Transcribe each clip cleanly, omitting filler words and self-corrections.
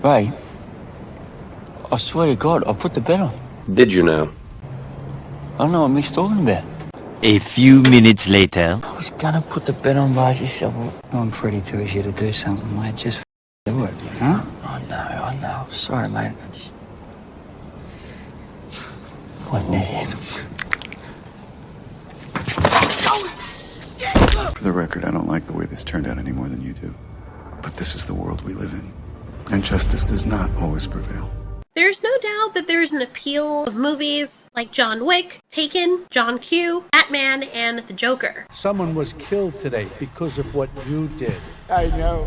Ray, I swear to God, I put the bet on. Did you now? I don't know what Mick's talking about. A few minutes later. I was gonna put the bet on, but I just said, well, I'm pretty too easy to do something, mate. Just do it, huh? I know. Sorry, mate. I just... What an idiot. For the record, I don't like the way this turned out any more than you do. But this is the world we live in. And justice does not always prevail. There's no doubt that there's an appeal of movies like John Wick, Taken, John Q, Batman, and The Joker. Someone was killed today because of what you did. I know.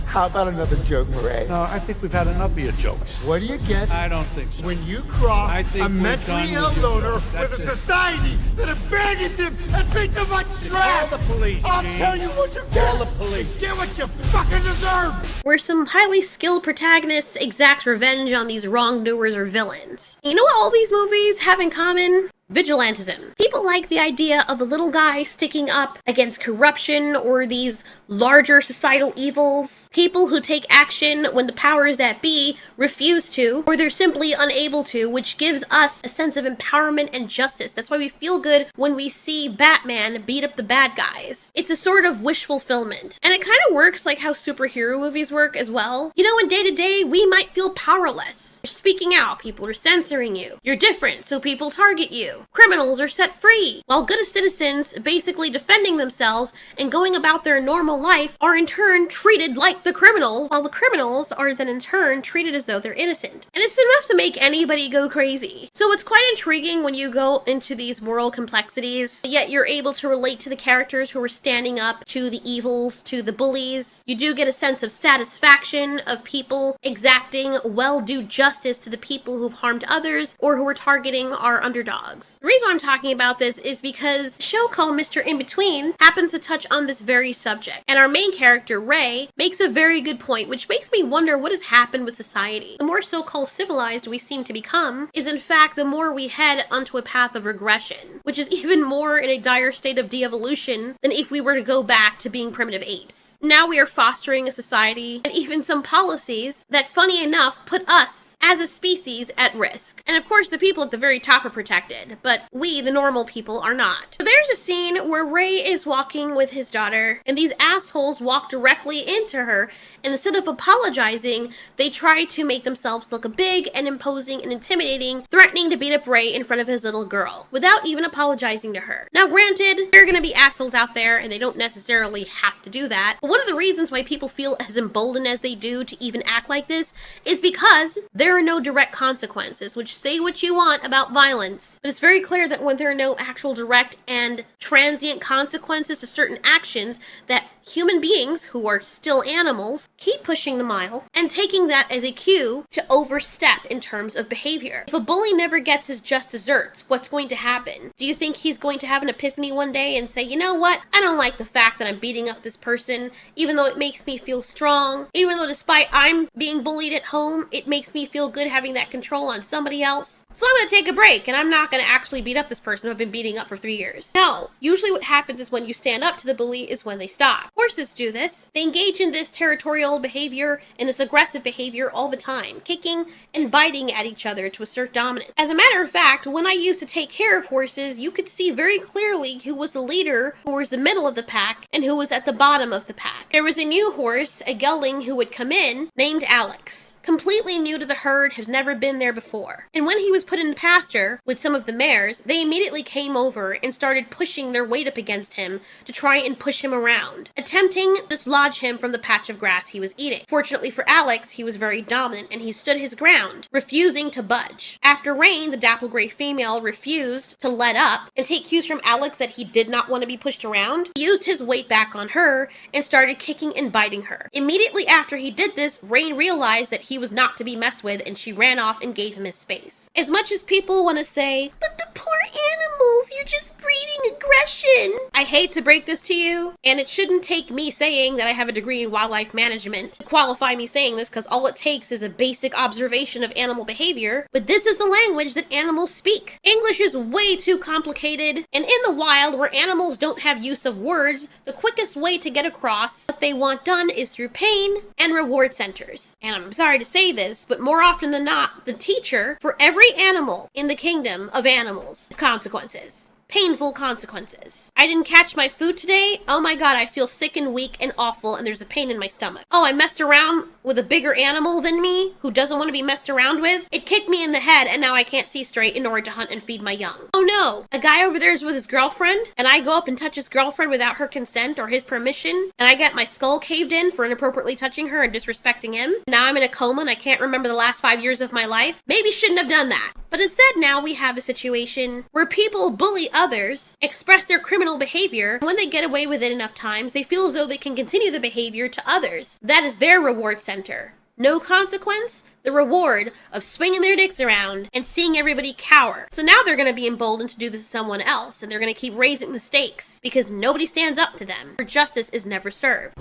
How about another joke, Murray? No, I think we've had enough of your jokes. What do you get? I don't think so. When you cross I think a we're mentally done ill with your loner jokes. with That's a it. society that abandons him and treats him like trash! Call the police, I'll Gene. tell you what you get! Call the police. You get what you fucking deserve! Where some highly skilled protagonists exact revenge on these wrongdoers or villains. You know what all these movies have in common? Vigilantism. People like the idea of the little guy sticking up against corruption or these larger societal evils. People who take action when the powers that be refuse to, or they're simply unable to, which gives us a sense of empowerment and justice. That's why we feel good when we see Batman beat up the bad guys. It's a sort of wish fulfillment. And it kind of works like how superhero movies work as well. You know, in day to day, we might feel powerless. You're speaking out, people are censoring you. You're different, so people target you. Criminals are set free, while good citizens, basically defending themselves and going about their normal life, are in turn treated like the criminals, while the criminals are then in turn treated as though they're innocent. And it's enough to make anybody go crazy. So it's quite intriguing when you go into these moral complexities, yet you're able to relate to the characters who are standing up to the evils, to the bullies. You do get a sense of satisfaction of people exacting well-due justice to the people who've harmed others or who are targeting our underdogs. The reason why I'm talking about this is because a show called Mr. Inbetween happens to touch on this very subject. And our main character, Ray, makes a very good point, which makes me wonder what has happened with society. The more so-called civilized we seem to become is in fact the more we head onto a path of regression, which is even more in a dire state of de-evolution than if we were to go back to being primitive apes. Now we are fostering a society and even some policies that, funny enough, put us as a species at risk. And of course the people at the very top are protected, but we, the normal people, are not. So there's a scene where Ray is walking with his daughter, and these assholes walk directly into her, and instead of apologizing, they try to make themselves look big and imposing and intimidating, threatening to beat up Ray in front of his little girl, without even apologizing to her. Now granted, there are gonna be assholes out there, and they don't necessarily have to do that, but one of the reasons why people feel as emboldened as they do to even act like this is because there are no direct consequences, which say what you want about violence, but it's very clear that when there are no actual direct and transient consequences to certain actions, that human beings, who are still animals, keep pushing the mile and taking that as a cue to overstep in terms of behavior. If a bully never gets his just desserts, what's going to happen? Do you think he's going to have an epiphany one day and say, you know what, I don't like the fact that I'm beating up this person, even though it makes me feel strong, even though despite I'm being bullied at home, it makes me feel good having that control on somebody else. So I'm gonna take a break and I'm not gonna actually beat up this person who I've been beating up for 3 years. No, usually what happens is when you stand up to the bully is when they stop. Horses do this. They engage in this territorial behavior and this aggressive behavior all the time, kicking and biting at each other to assert dominance. As a matter of fact, when I used to take care of horses, you could see very clearly who was the leader, who was the middle of the pack, and who was at the bottom of the pack. There was a new horse, a gelding, who would come in, named Alex. Completely new to the herd, has never been there before. And when he was put in the pasture with some of the mares, they immediately came over and started pushing their weight up against him to try and push him around, attempting to dislodge him from the patch of grass he was eating. Fortunately for Alex, he was very dominant and he stood his ground, refusing to budge. After Rain, the dapple gray female, refused to let up and take cues from Alex that he did not want to be pushed around, he used his weight back on her and started kicking and biting her. Immediately after he did this, Rain realized that he was not to be messed with and she ran off and gave him his space. As much as people want to say, but the poor animals. You're just breeding aggression. I hate to break this to you, and it shouldn't take me saying that I have a degree in wildlife management to qualify me saying this, because all it takes is a basic observation of animal behavior, but this is the language that animals speak. English is way too complicated, and in the wild, where animals don't have use of words, the quickest way to get across what they want done is through pain and reward centers. And I'm sorry to say this, but more often than not, the teacher for every animal in the kingdom of animals is consequences. Painful consequences. I didn't catch my food today. Oh my god, I feel sick and weak and awful, and there's a pain in my stomach. Oh, I messed around with a bigger animal than me who doesn't want to be messed around with. It kicked me in the head, and now I can't see straight in order to hunt and feed my young. Oh no, a guy over there is with his girlfriend, and I go up and touch his girlfriend without her consent or his permission, and I get my skull caved in for inappropriately touching her and disrespecting him. Now I'm in a coma and I can't remember the last 5 years of my life. Maybe shouldn't have done that. But instead now we have a situation where people bully others, express their criminal behavior, and when they get away with it enough times, they feel as though they can continue the behavior to others. That is their reward center. No consequence, the reward of swinging their dicks around and seeing everybody cower. So now they're going to be emboldened to do this to someone else, and they're going to keep raising the stakes because nobody stands up to them, or justice is never served.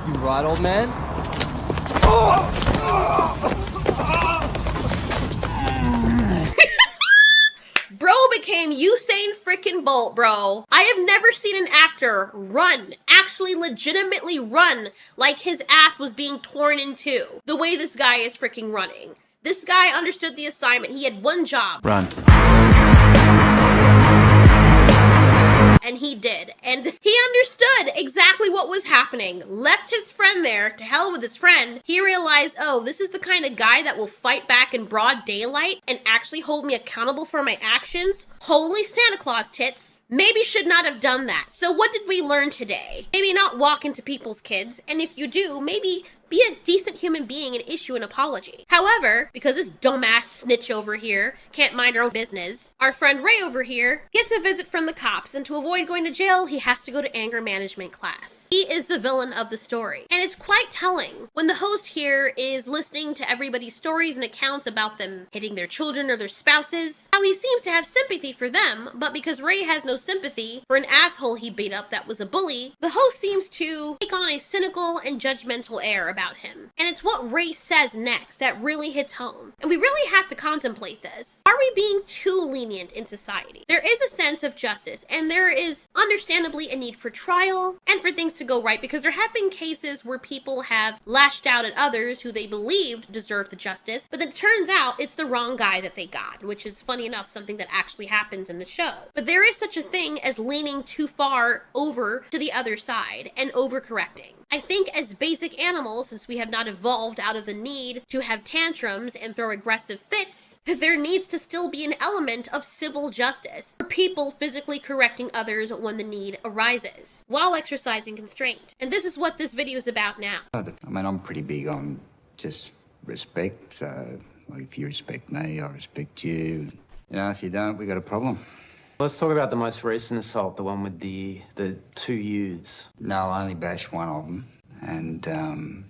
You right, old man? Bro became Usain freaking Bolt, bro. I have never seen an actor run, actually legitimately run, like his ass was being torn in two, the way this guy is freaking running. This guy understood the assignment. He had one job. Run. And he did. And he understood exactly what was happening. Left his friend there, to hell with his friend. He realized, oh, this is the kind of guy that will fight back in broad daylight and actually hold me accountable for my actions. Holy Santa Claus tits. Maybe should not have done that. So what did we learn today? Maybe not walk into people's kids. And if you do, maybe be a decent human being and issue an apology. However, because this dumbass snitch over here can't mind her own business, our friend Ray over here gets a visit from the cops, and to avoid going to jail, he has to go to anger management class. He is the villain of the story. And it's quite telling when the host here is listening to everybody's stories and accounts about them hitting their children or their spouses, how he seems to have sympathy for them, but because Ray has no sympathy for an asshole he beat up that was a bully, the host seems to take on a cynical and judgmental air about him. And it's what Ray says next that really hits home. And we really have to contemplate this. Are we being too lenient in society? There is a sense of justice, and there is understandably a need for trial and for things to go right, because there have been cases where people have lashed out at others who they believed deserved the justice, but then it turns out it's the wrong guy that they got, which is funny enough something that actually happens in the show. But there is such a thing as leaning too far over to the other side and overcorrecting. I think as basic animals, since we have not evolved out of the need to have tantrums and throw aggressive fits, that there needs to still be an element of civil justice for people physically correcting others when the need arises, while exercising constraint. And this is what this video is about now. I mean, I'm pretty big on just respect, so like if you respect me, I respect you. You know, if you don't, we got a problem. Let's talk about the most recent assault, the one with the two youths. No, I only bashed one of them, and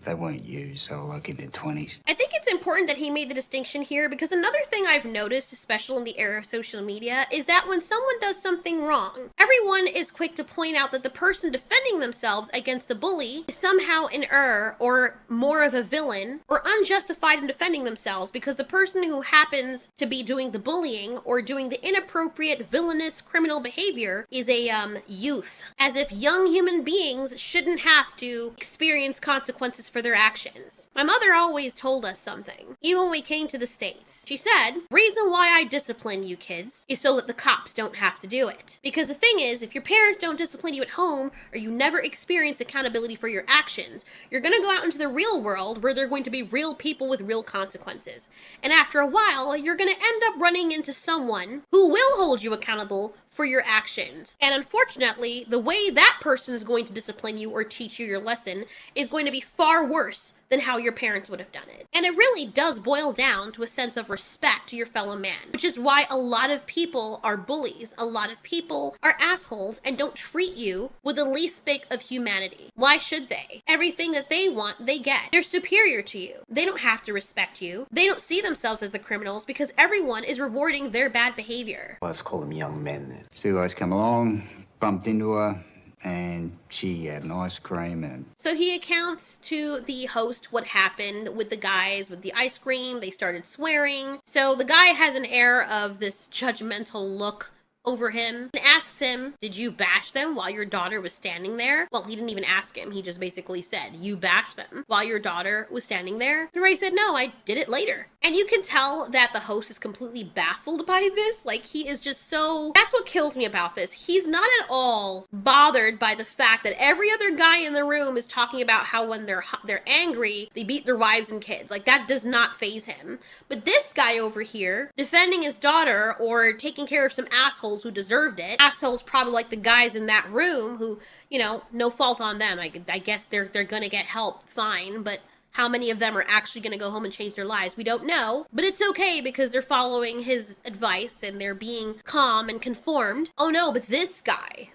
they weren't you, so like in their 20s. I think it's important that he made the distinction here, because another thing I've noticed, especially in the era of social media, is that when someone does something wrong, everyone is quick to point out that the person defending themselves against the bully is somehow an error or more of a villain or unjustified in defending themselves, because the person who happens to be doing the bullying or doing the inappropriate villainous criminal behavior is a youth, as if young human beings shouldn't have to experience consequences for their actions. My mother always told us something, even when we came to the States. She said, reason why I discipline you kids is so that the cops don't have to do it. Because the thing is, if your parents don't discipline you at home, or you never experience accountability for your actions, you're going to go out into the real world where they're going to be real people with real consequences. And after a while, you're going to end up running into someone who will hold you accountable for your actions. And unfortunately, the way that person is going to discipline you or teach you your lesson is going to be far worse than how your parents would have done it. And it really does boil down to a sense of respect to your fellow man, which is why a lot of people are bullies. A lot of people are assholes and don't treat you with the least bit of humanity. Why should they? Everything that they want, they get. They're superior to you. They don't have to respect you. They don't see themselves as the criminals because everyone is rewarding their bad behavior. Let's call them young men then. Two guys come along, bumped into her, and she had an ice cream and... So he accounts to the host what happened with the guys with the ice cream. They started swearing. So the guy has an air of this judgmental look over him and asks him, did you bash them while your daughter was standing there? Well, he didn't even ask him. He just basically said, you bashed them while your daughter was standing there? And Ray said, no, I did it later. And you can tell that the host is completely baffled by this. Like, he is just so... That's what kills me about this. He's not at all bothered by the fact that every other guy in the room is talking about how when they're angry, they beat their wives and kids. Like, that does not faze him. But this guy over here, defending his daughter or taking care of some assholes who deserved it. Assholes probably like the guys in that room who, you know, no fault on them. I guess they're gonna get help, fine, but how many of them are actually gonna go home and change their lives? We don't know, but it's okay because they're following his advice and they're being calm and conformed. Oh no, but this guy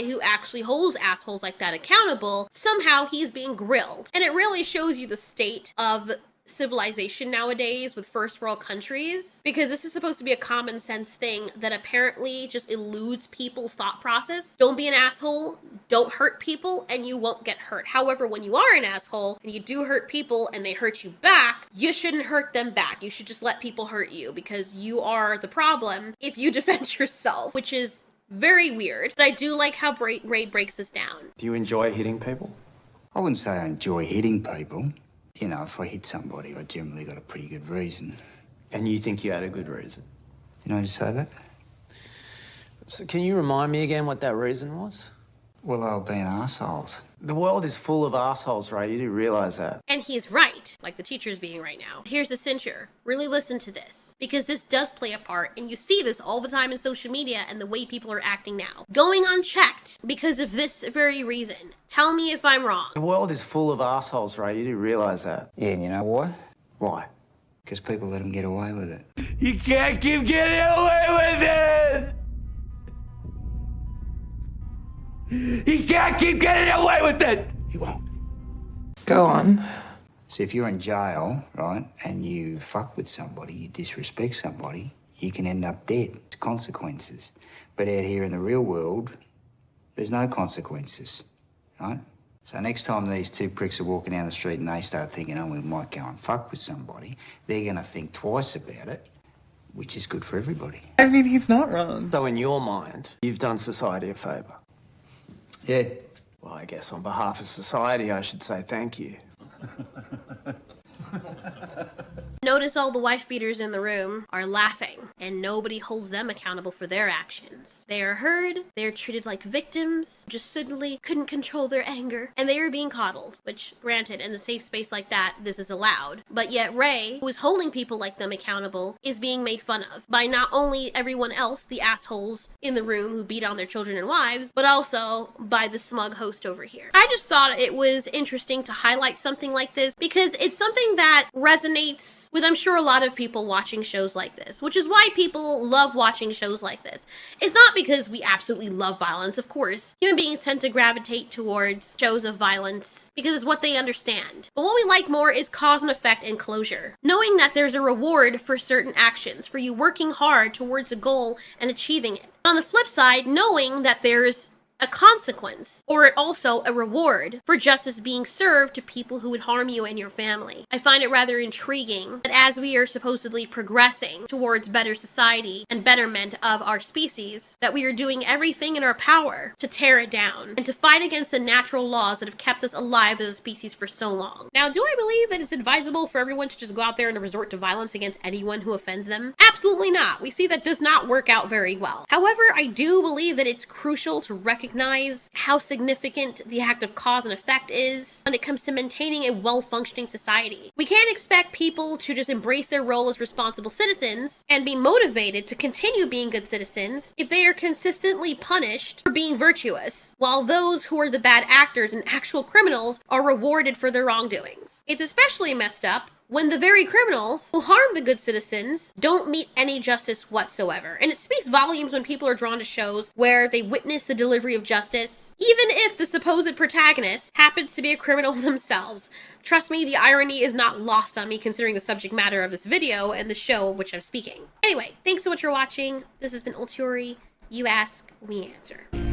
who actually holds assholes like that accountable, somehow he's being grilled. And it really shows you the state of civilization nowadays with first world countries, because this is supposed to be a common sense thing that apparently just eludes people's thought process. Don't be an asshole, don't hurt people, and you won't get hurt. However, when you are an asshole and you do hurt people and they hurt you back, you shouldn't hurt them back. You should just let people hurt you because you are the problem if you defend yourself, which is very weird. But I do like how Ray breaks this down. Do you enjoy hitting people? I wouldn't say I enjoy hitting people. You know, if I hit somebody, I generally got a pretty good reason. And you think you had a good reason? Did I just say that? So can you remind me again what that reason was? Well, they were being assholes. The world is full of assholes, right? You do realize that. And he's right, like the teacher's being right now. Here's the cincher. Really listen to this, because this does play a part, and you see this all the time in social media and the way people are acting now. Going unchecked because of this very reason. Tell me if I'm wrong. The world is full of assholes, right? You do realize that. Yeah, and you know why? Why? Because people let them get away with it. You can't keep getting away with it! He can't keep getting away with it! He won't. Go on. So if you're in jail, right, and you fuck with somebody, you disrespect somebody, you can end up dead. It's consequences. But out here in the real world, there's no consequences, right? So next time these two pricks are walking down the street and they start thinking, oh, we might go and fuck with somebody, they're going to think twice about it, which is good for everybody. I mean, he's not wrong. So in your mind, you've done society a favour? Yeah. Well, I guess on behalf of society, I should say thank you. Notice all the wife beaters in the room are laughing, and nobody holds them accountable for their actions. They are heard, they are treated like victims, just suddenly couldn't control their anger, and they are being coddled, which, granted, in a safe space like that, this is allowed. But yet Ray, who is holding people like them accountable, is being made fun of by not only everyone else, the assholes in the room who beat on their children and wives, but also by the smug host over here. I just thought it was interesting to highlight something like this, because it's something that resonates with, I'm sure, a lot of people watching shows like this, which is why people love watching shows like this. It's not because we absolutely love violence, of course. Human beings tend to gravitate towards shows of violence because it's what they understand. But what we like more is cause and effect and closure. Knowing that there's a reward for certain actions, for you working hard towards a goal and achieving it. On the flip side, knowing that there's a consequence, or also a reward for justice being served to people who would harm you and your family. I find it rather intriguing that as we are supposedly progressing towards better society and betterment of our species, that we are doing everything in our power to tear it down and to fight against the natural laws that have kept us alive as a species for so long. Now, do I believe that it's advisable for everyone to just go out there and to resort to violence against anyone who offends them? Absolutely not. We see that does not work out very well. However, I do believe that it's crucial to recognize recognize how significant the act of cause and effect is when it comes to maintaining a well-functioning society. We can't expect people to just embrace their role as responsible citizens and be motivated to continue being good citizens if they are consistently punished for being virtuous, while those who are the bad actors and actual criminals are rewarded for their wrongdoings. It's especially messed up when the very criminals who harm the good citizens don't meet any justice whatsoever. And it speaks volumes when people are drawn to shows where they witness the delivery of justice, even if the supposed protagonist happens to be a criminal themselves. Trust me, the irony is not lost on me considering the subject matter of this video and the show of which I'm speaking. Anyway, thanks so much for watching. This has been Ultiori. You ask, we answer.